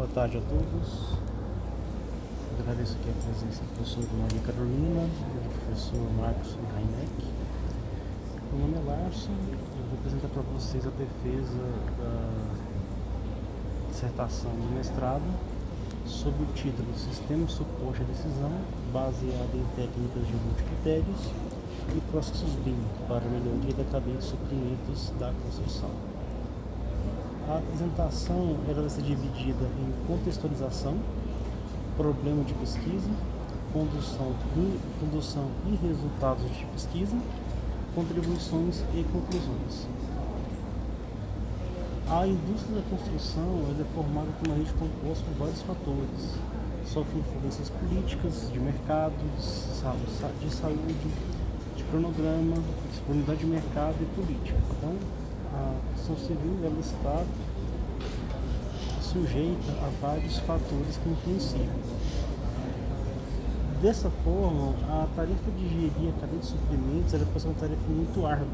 Boa tarde a todos. Agradeço aqui a presença da professora Maria Carolina e do professor Marcos Reineck. Meu nome é Larson e vou apresentar para vocês a defesa da dissertação de mestrado sob o título Sistema de Suporte à Decisão baseado em técnicas de multicritérios e processos BIM para melhoria da cadeia de suprimentos da construção. A apresentação vai ser dividida em contextualização, problema de pesquisa, condução e resultados de pesquisa, contribuições e conclusões. A indústria da construção é formada por uma rede composta por vários fatores. Sofre influências políticas, de mercado, de saúde, de cronograma, disponibilidade de mercado e política. Então, a construção civil ela está sujeita a vários fatores que influenciam. Dessa forma, a tarefa de gerir a cadeia de suprimentos pode ser uma tarefa muito árdua.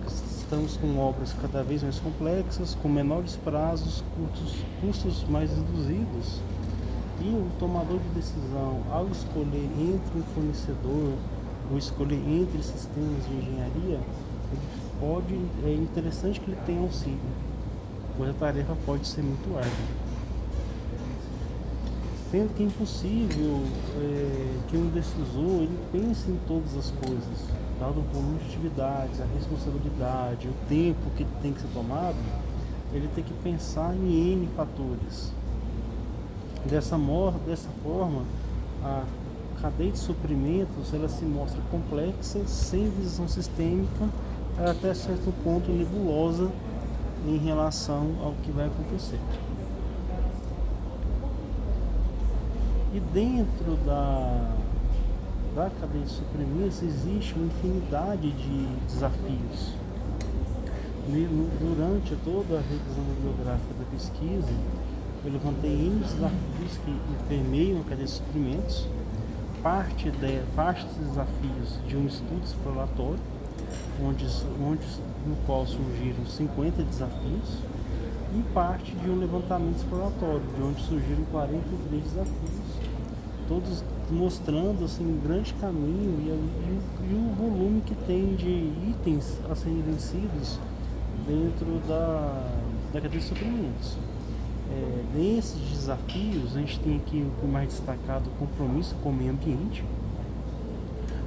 Estamos com obras cada vez mais complexas, com menores prazos, custos mais reduzidos, e o tomador de decisão, ao escolher entre um fornecedor ou escolher entre sistemas de engenharia, é interessante que ele tenha auxílio, pois a tarefa pode ser muito árdua. Sendo que é impossível que um decisor ele pense em todas as coisas, dado o volume de atividades, a responsabilidade, o tempo que tem que ser tomado, ele tem que pensar em N fatores. Dessa forma, a cadeia de suprimentos ela se mostra complexa, sem visão sistêmica, até certo ponto nebulosa em relação ao que vai acontecer. E dentro da cadeia de suprimentos existe uma infinidade de desafios. Durante toda a revisão bibliográfica da pesquisa, eu levantei N desafios que permeiam a cadeia de suprimentos, parte dos desafios de um estudo exploratório, no qual surgiram 50 desafios, e parte de um levantamento exploratório, de onde surgiram 43 desafios, todos mostrando assim, um grande caminho e o volume que tem de itens a serem vencidos dentro da cadeia de suprimentos. Nesses desafios, a gente tem aqui o mais destacado: o compromisso com o meio ambiente,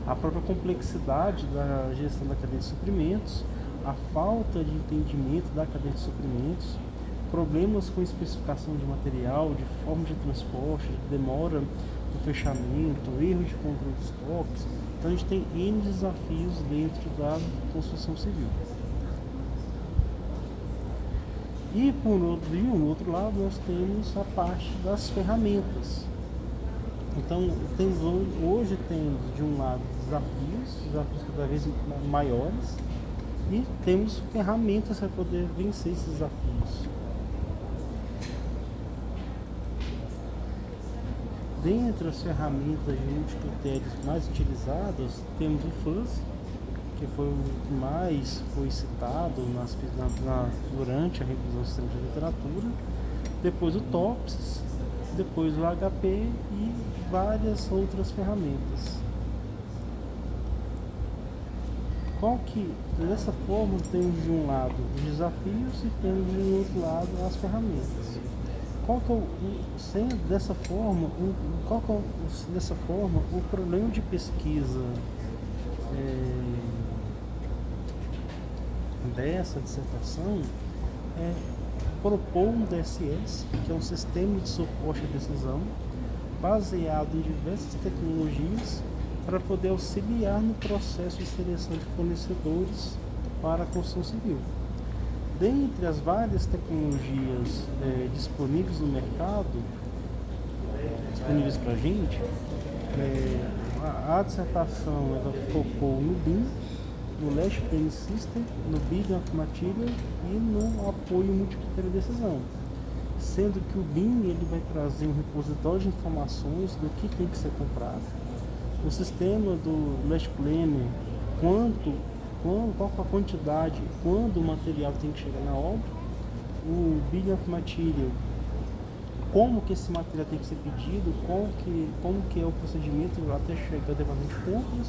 a própria complexidade da gestão da cadeia de suprimentos, a falta de entendimento da cadeia de suprimentos, problemas com especificação de material, de forma de transporte, demora no fechamento, erro de controle de estoques. Então a gente tem N desafios dentro da construção civil. E por um outro lado nós temos a parte das ferramentas. Então hoje temos de um lado desafios cada vez maiores, e temos ferramentas para poder vencer esses desafios. Dentre as ferramentas de multicritérios mais utilizadas, temos o FUS, que foi o que mais foi citado durante a revisão do sistema de literatura, depois o TOPS, depois o HP e várias outras ferramentas. Dessa forma, temos de um lado os desafios e temos de outro lado as ferramentas. Dessa forma, o problema de pesquisa dessa dissertação é propor um DSS, que é um sistema de suporte à decisão, baseado em diversas tecnologias, para poder auxiliar no processo de seleção de fornecedores para a construção civil. Dentre as várias tecnologias disponíveis no mercado, disponíveis para a gente, a dissertação ela focou no BIM, no Last Plane System, no Building of Material e no apoio multicritério de decisão. Sendo que o BIM ele vai trazer um repositório de informações do que tem que ser comprado, o sistema do Last Plane, qual a quantidade, quando o material tem que chegar na obra, o Bill of Material, como que esse material tem que ser pedido, como que é o procedimento até chegar ao departamento de compras,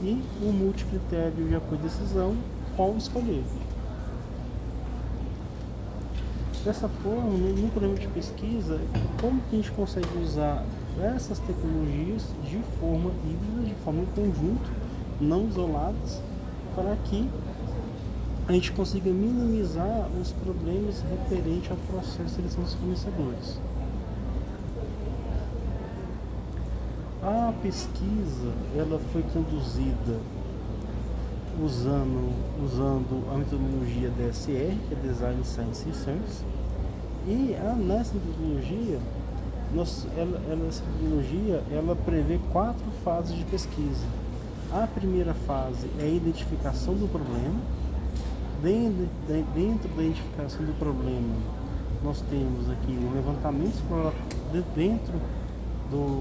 e o multicritério de apoio de decisão, qual escolher. Dessa forma, no programa de pesquisa, como que a gente consegue usar essas tecnologias de forma híbrida, de forma em conjunto, não isoladas, para que a gente consiga minimizar os problemas referentes ao processo de seleção dos fornecedores. A pesquisa ela foi conduzida usando a metodologia DSR, que é Design Science Research, e nessa metodologia, essa metodologia ela prevê 4 fases de pesquisa. A primeira fase é a identificação do problema. Dentro da identificação do problema, nós temos aqui o levantamento exploratório. Dentro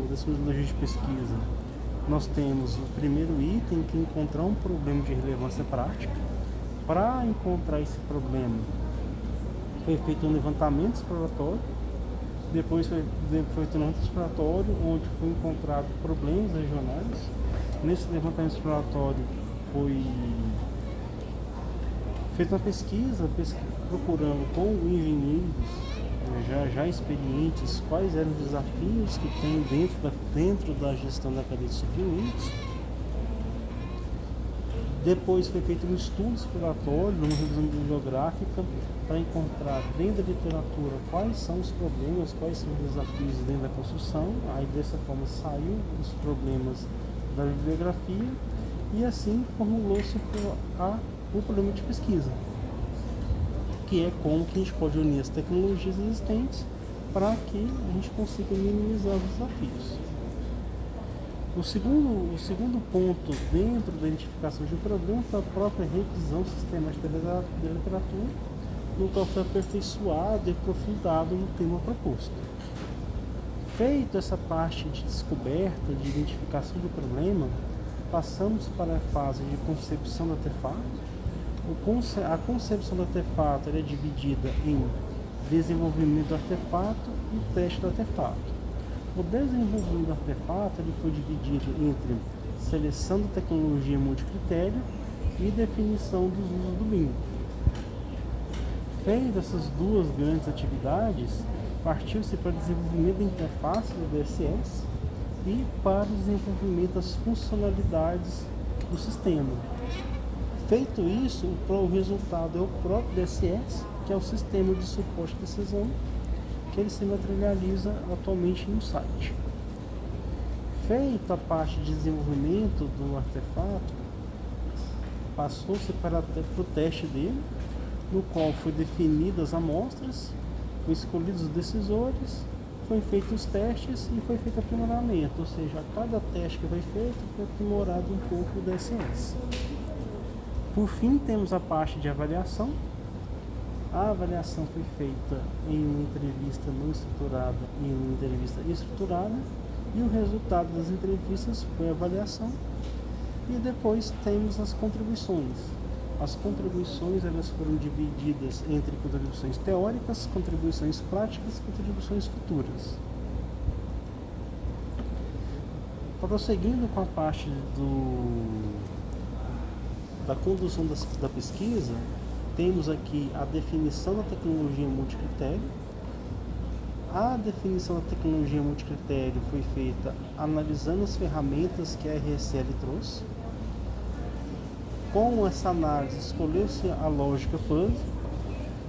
dessa metodologia de pesquisa, nós temos o primeiro item, que é encontrar um problema de relevância prática. Para encontrar esse problema, foi feito um levantamento exploratório. Depois foi feito um levantamento exploratório, onde foi encontrado problemas regionais. Nesse levantamento exploratório foi feita uma pesquisa procurando com engenheiros já experientes quais eram os desafios que tem dentro da gestão da cadeia de suprimentos. Depois foi feito um estudo exploratório, uma revisão bibliográfica, para encontrar dentro da literatura quais são os problemas, quais são os desafios dentro da construção. Aí dessa forma saiu os problemas da bibliografia e assim formulou-se o problema de pesquisa, que é como que a gente pode unir as tecnologias existentes para que a gente consiga minimizar os desafios. O segundo ponto dentro da identificação de um problema foi a própria revisão sistemática da literatura, no qual foi aperfeiçoado e aprofundado no tema proposto. Feito essa parte de descoberta, de identificação do problema, passamos para a fase de concepção do artefato. A concepção do artefato é dividida em desenvolvimento do artefato e teste do artefato. O desenvolvimento do artefato ele foi dividido entre seleção da tecnologia multicritério e definição dos usos do BIM. Feitas essas duas grandes atividades, partiu-se para o desenvolvimento da interface do DSS e para o desenvolvimento das funcionalidades do sistema. Feito isso, o resultado é o próprio DSS, que é o sistema de suporte de decisão, que ele se materializa atualmente no site. Feita a parte de desenvolvimento do artefato, passou-se para o teste dele, no qual foi definidas as amostras, foi escolhidos os decisores, foi feitos os testes e foi feito aprimoramento, ou seja, a cada teste que foi feito foi aprimorado um pouco o DSS. Por fim, temos a parte de avaliação. A avaliação foi feita em uma entrevista não estruturada e em uma entrevista estruturada, e o resultado das entrevistas foi a avaliação. E depois temos as contribuições. As contribuições elas foram divididas entre contribuições teóricas, contribuições práticas e contribuições futuras. Prosseguindo com a parte da condução da pesquisa, temos aqui a definição da tecnologia multicritério. A definição da tecnologia multicritério foi feita analisando as ferramentas que a RSL trouxe. Com essa análise, escolheu-se a lógica fuzzy.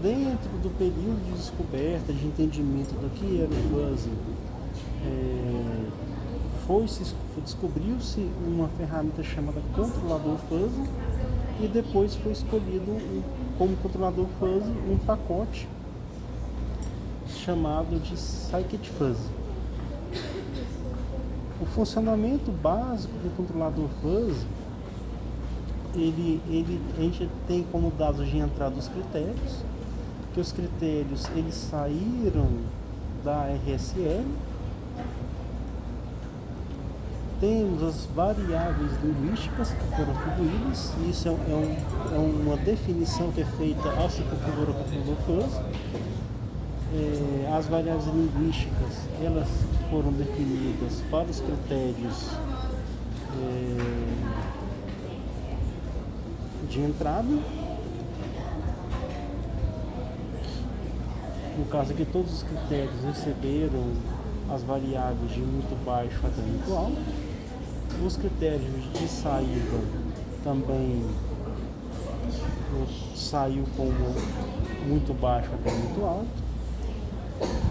Dentro do período de descoberta, de entendimento do que era o fuzzy, descobriu-se uma ferramenta chamada controlador fuzzy, e depois foi escolhido como controlador fuzzy um pacote chamado de Scikit Fuzzy. O funcionamento básico do controlador fuzzy, a gente tem como dados de entrada os critérios, que os critérios eles saíram da RSL Temos as variáveis linguísticas que foram atribuídas, e isso é uma definição que é feita ao se configurar o controlador fuzzy. As variáveis linguísticas, elas foram definidas para os critérios de entrada. No caso aqui, todos os critérios receberam as variáveis de muito baixo até muito alto. Os critérios de saída também saiu como muito baixo até muito alto.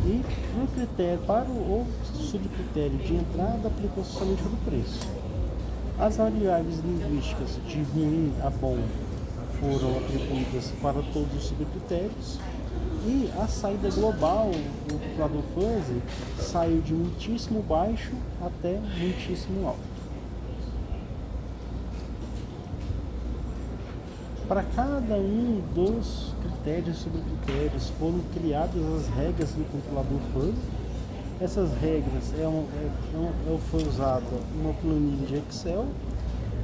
E no critério, para o subcritério de entrada, aplicou-se somente o preço. As variáveis linguísticas de ruim a bom foram atribuídas para todos os subcritérios. E a saída global do controlador fuzzy saiu de muitíssimo baixo até muitíssimo alto. Para cada um dos critérios e subcritérios foram criadas as regras do controlador fuzzy. Essas regras foi usada uma planilha de Excel,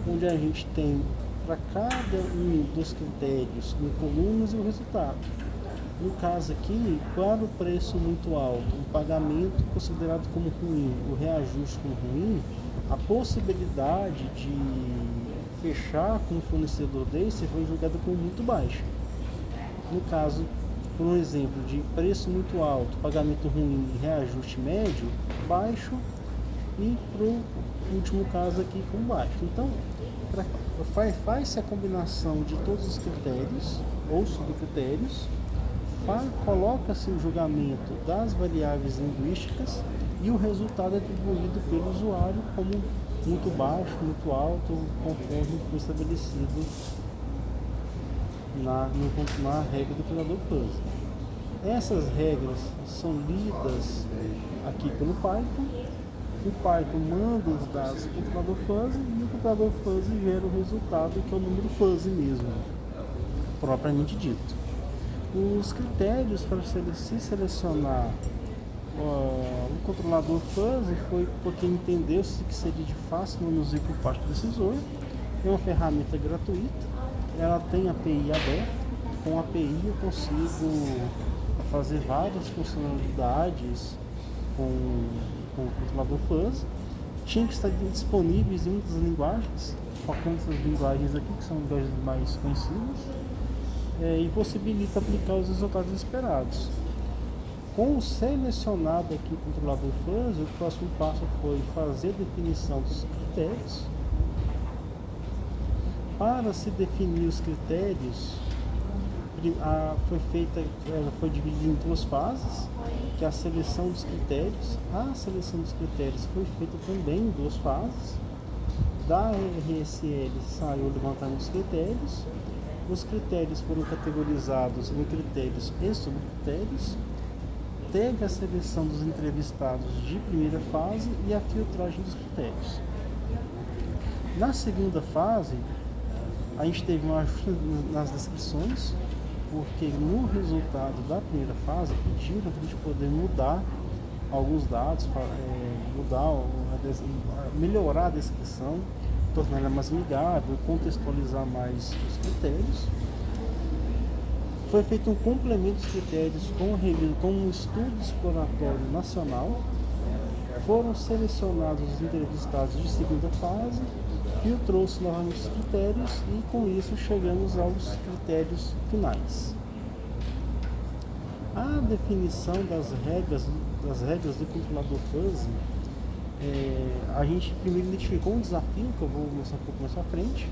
onde a gente tem para cada um dos critérios em colunas e o resultado. No caso aqui, para o preço muito alto, o pagamento considerado como ruim, o reajuste como ruim, a possibilidade de fechar com o fornecedor desse foi julgada como muito baixa. No caso, por um exemplo de preço muito alto, pagamento ruim e reajuste médio, baixo, e para o último caso aqui com baixo. Então, faz-se a combinação de todos os critérios ou subcritérios, coloca-se o julgamento das variáveis linguísticas e o resultado é atribuído pelo usuário como muito baixo, muito alto, conforme foi estabelecido na regra do controlador fuzzy. Essas regras são lidas aqui pelo Python. O Python manda os dados para o controlador fuzzy e o controlador fuzzy gera o resultado, que é o número fuzzy mesmo, propriamente dito. Os critérios para se selecionar o controlador fuzzy foi porque entendeu-se que seria de fácil manuseio por parte do decisor. É uma ferramenta gratuita, ela tem API aberta. Com a API eu consigo fazer várias funcionalidades com o controlador fuzzy. Tinha que estar disponíveis em muitas linguagens, focando essas linguagens aqui, que são linguagens mais conhecidas, e possibilita aplicar os resultados esperados. Com o selecionado aqui o controlador fuzzy, o próximo passo foi fazer a definição dos critérios. Para se definir os critérios, foi dividida em duas fases, que é a seleção dos critérios. A seleção dos critérios foi feita também em duas fases. Da RSL saiu o levantamento dos critérios. Os critérios foram categorizados em critérios e subcritérios. Teve a seleção dos entrevistados de primeira fase e a filtragem dos critérios. Na segunda fase, a gente teve um ajuste nas descrições, porque no resultado da primeira fase pediram para a gente poder mudar alguns dados, melhorar a descrição, tornar ela mais amigável, contextualizar mais os critérios. Foi feito um complemento dos critérios com um estudo exploratório nacional. Foram selecionados os entrevistados de segunda fase, filtrou-se novamente os critérios e com isso chegamos aos critérios finais. A definição das regras do controlador fuzzy, a gente primeiro identificou um desafio, que eu vou mostrar um pouco mais à frente.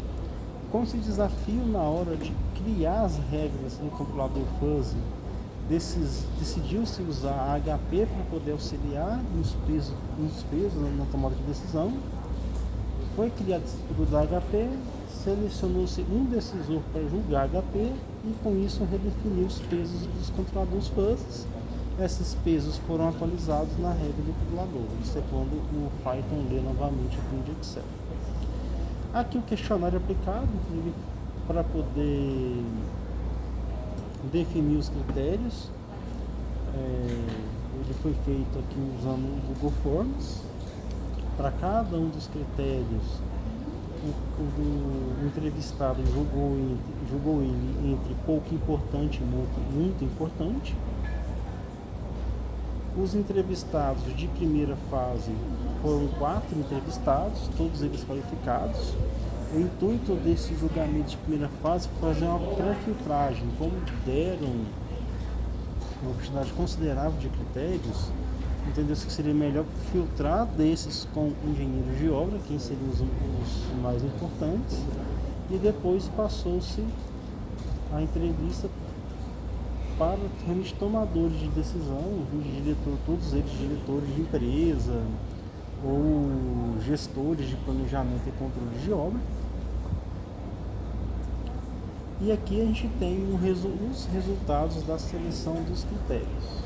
Com esse desafio, na hora de criar as regras no controlador fuzzy, decidiu-se usar a HP para poder auxiliar nos pesos na tomada de decisão. Foi criado o estudo da HP, selecionou-se um decisor para julgar HP e com isso redefiniu os pesos dos controladores fuzzy. Esses pesos foram atualizados na regra do controlador, isso é quando o Python lê novamente a planilha de Excel. Aqui o questionário aplicado para poder definir os critérios. Ele foi feito aqui usando o Google Forms para cada um dos critérios, o entrevistado julgou ele entre pouco importante e muito importante. Os entrevistados de primeira fase foram 4 entrevistados, todos eles qualificados. O intuito desse julgamento de primeira fase foi fazer uma pré-filtragem, como deram uma quantidade considerável de critérios, entendeu-se que seria melhor filtrar desses com engenheiros de obra, quem seriam os mais importantes, e depois passou-se a entrevista para realmente tomadores de decisão, todos eles diretores de empresa ou gestores de planejamento e controle de obra. E aqui a gente tem os resultados da seleção dos critérios.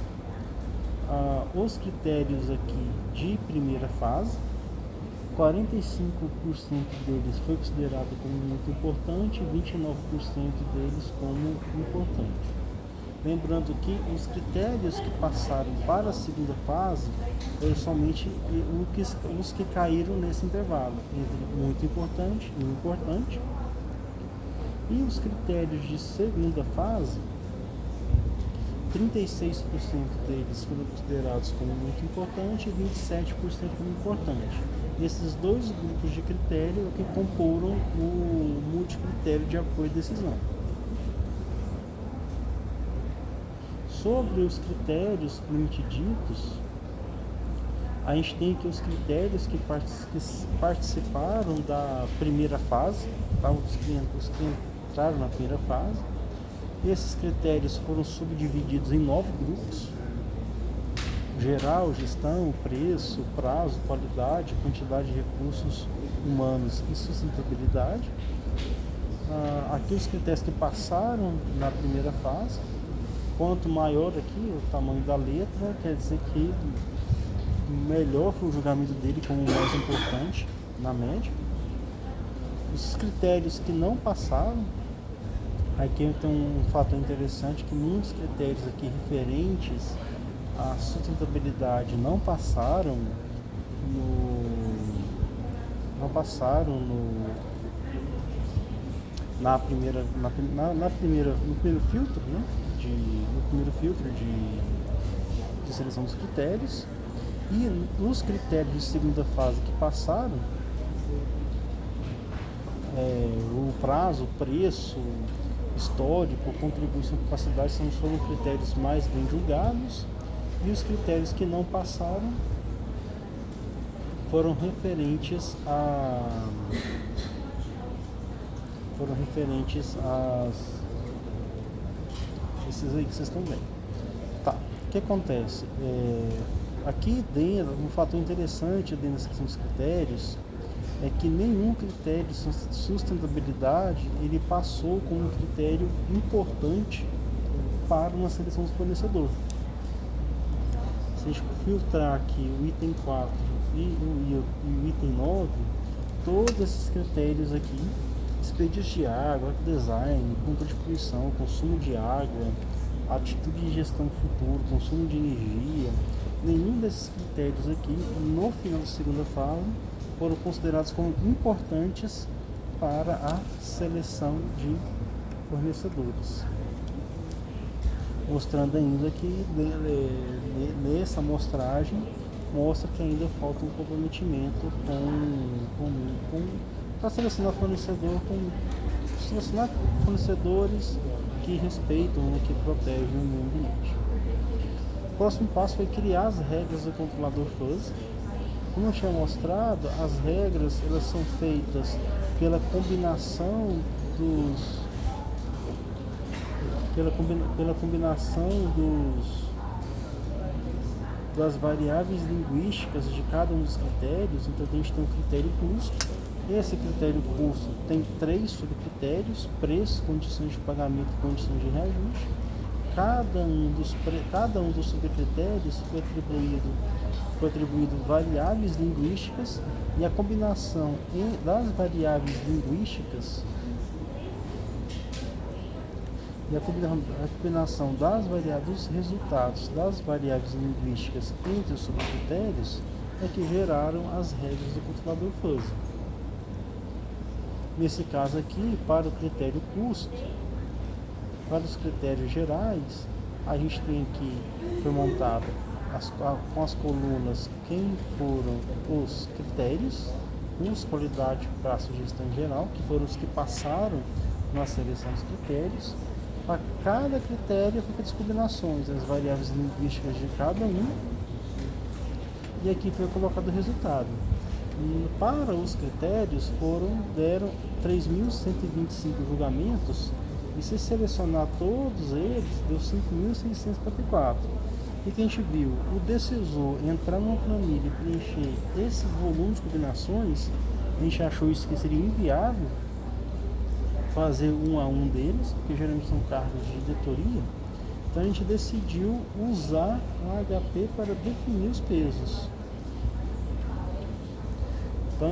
Os critérios aqui de primeira fase, 45% deles foi considerado como muito importante e 29% deles como importante. Lembrando que os critérios que passaram para a segunda fase foram somente os que caíram nesse intervalo, entre muito importante e importante. E os critérios de segunda fase, 36% deles foram considerados como muito importante e 27% como importante. Esses dois grupos de critério que comporam o multicritério de apoio à decisão. Sobre os critérios propriamente ditos, a gente tem aqui os critérios que participaram da primeira fase, tá? Os que entraram na primeira fase. Esses critérios foram subdivididos em 9 grupos: geral, gestão, preço, prazo, qualidade, quantidade de recursos humanos e sustentabilidade. Aqui os critérios que passaram na primeira fase. Quanto maior aqui o tamanho da letra, quer dizer que melhor foi o julgamento dele como o mais importante na média. Os critérios que não passaram, aqui tem um fator interessante, que muitos critérios aqui referentes à sustentabilidade não passaram no primeiro filtro, né? No primeiro filtro de seleção dos critérios. E nos critérios de segunda fase que passaram, o prazo, preço, histórico, contribuição, capacidade foram critérios mais bem julgados, e os critérios que não passaram foram referentes esses aí que vocês estão vendo. Tá, o que acontece? Aqui dentro, um fator interessante dentro da questão dos critérios é que nenhum critério de sustentabilidade ele passou como um critério importante para uma seleção do fornecedor. Se a gente filtrar aqui o item 4 e o item 9, todos esses critérios aqui, expedientes de água, design, controle de poluição, consumo de água, atitude de gestão futuro, consumo de energia, nenhum desses critérios aqui, no final da segunda fase, foram considerados como importantes para a seleção de fornecedores. Mostrando ainda que nessa amostragem mostra que ainda falta um comprometimento para selecionar fornecedores que respeitam, que protegem o meio ambiente. O próximo passo foi criar as regras do controlador fuzzy. Como eu tinha mostrado, as regras elas são feitas pela combinação das variáveis linguísticas de cada um dos critérios. Então a gente tem o critério custo. Esse critério custo tem 3 subcritérios: preço, condições de pagamento e condições de reajuste. Cada um dos subcritérios foi atribuído variáveis linguísticas, e a combinação das variáveis linguísticas e a combinação dos resultados das variáveis linguísticas entre os subcritérios é que geraram as regras do controlador fuzzy. Nesse caso aqui, para o critério custo, para os critérios gerais, a gente tem aqui, foi montado com as colunas quem foram os critérios, custo, qualidade, prazo e gestão em geral, que foram os que passaram na seleção dos critérios. Para cada critério foi feitas combinações, as variáveis linguísticas de cada um, e aqui foi colocado o resultado. E para os critérios deram 3.125 julgamentos, e se selecionar todos eles, deu 5.654. E que a gente viu, o decisor entrar numa planilha e preencher esse volume de combinações, a gente achou isso que seria inviável fazer um a um deles, porque geralmente são cargos de editoria. Então a gente decidiu usar o HP para definir os pesos. Então,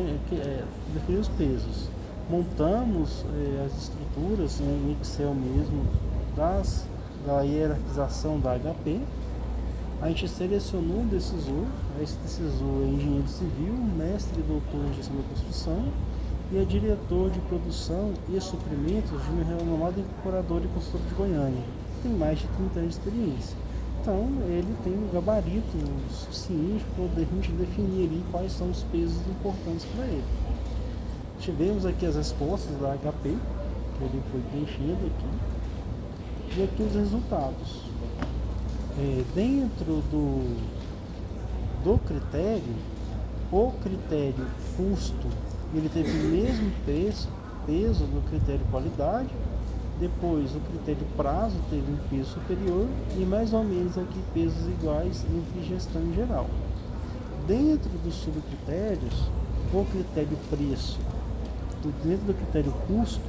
definir os pesos. Montamos as estruturas em Excel mesmo da hierarquização da HP. A gente selecionou um decisor. Esse decisor é engenheiro civil, mestre e doutor em gestão da construção, e é diretor de produção e suprimentos de uma renomada incorporadora e consultora de Goiânia. Tem mais de 30 anos de experiência. Então, ele tem um gabarito suficiente para poder a gente definir ali quais são os pesos importantes para ele. Tivemos aqui as respostas da HP, que ele foi preenchendo aqui, e aqui os resultados. Dentro do critério, o critério custo, ele teve o mesmo peso do critério qualidade. Depois o critério prazo teve um peso superior e mais ou menos aqui pesos iguais entre gestão em geral. Dentro dos subcritérios, o critério preço, dentro do critério custo,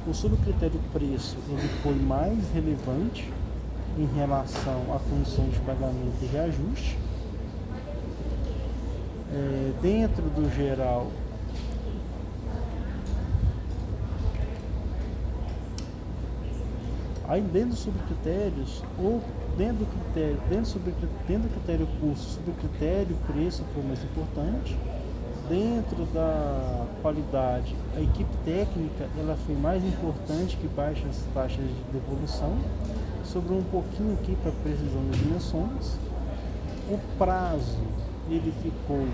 o subcritério preço ele foi mais relevante em relação à condição de pagamento e reajuste. Dentro do geral, aí dentro dos subcritérios, ou dentro do critério custo, subcritério preço foi mais importante. Dentro da qualidade, a equipe técnica ela foi mais importante que baixas taxas de devolução. Sobrou um pouquinho aqui para precisão das dimensões. O prazo, ele ficou...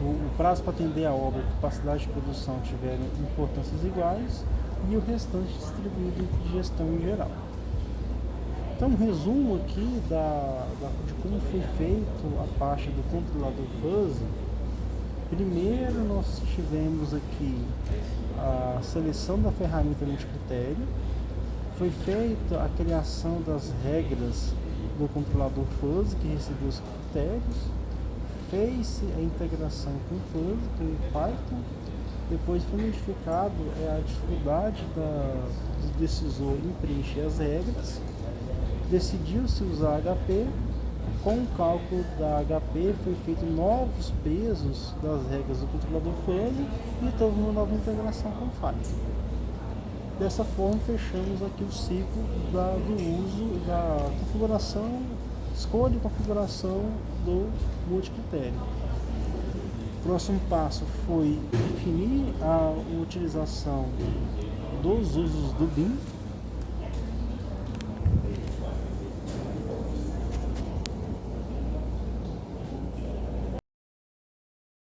O prazo para atender a obra e capacidade de produção tiveram importâncias iguais, e o restante distribuído entre gestão em geral. Então, um resumo aqui de como foi feito a parte do controlador fuzzy. Primeiro, nós tivemos aqui a seleção da ferramenta multicritério, foi feita a criação das regras do controlador fuzzy, que recebeu os critérios, fez-se a integração com o fuzzy, com o Python. Depois foi identificado a dificuldade do decisor em preencher as regras, decidiu-se usar HP. Com o cálculo da HP foi feito novos pesos das regras do controlador fuzzy e teve uma nova integração com o Python. Dessa forma fechamos aqui o ciclo do uso da configuração, escolha e configuração do multicritério. O próximo passo foi definir a utilização dos usos do BIM.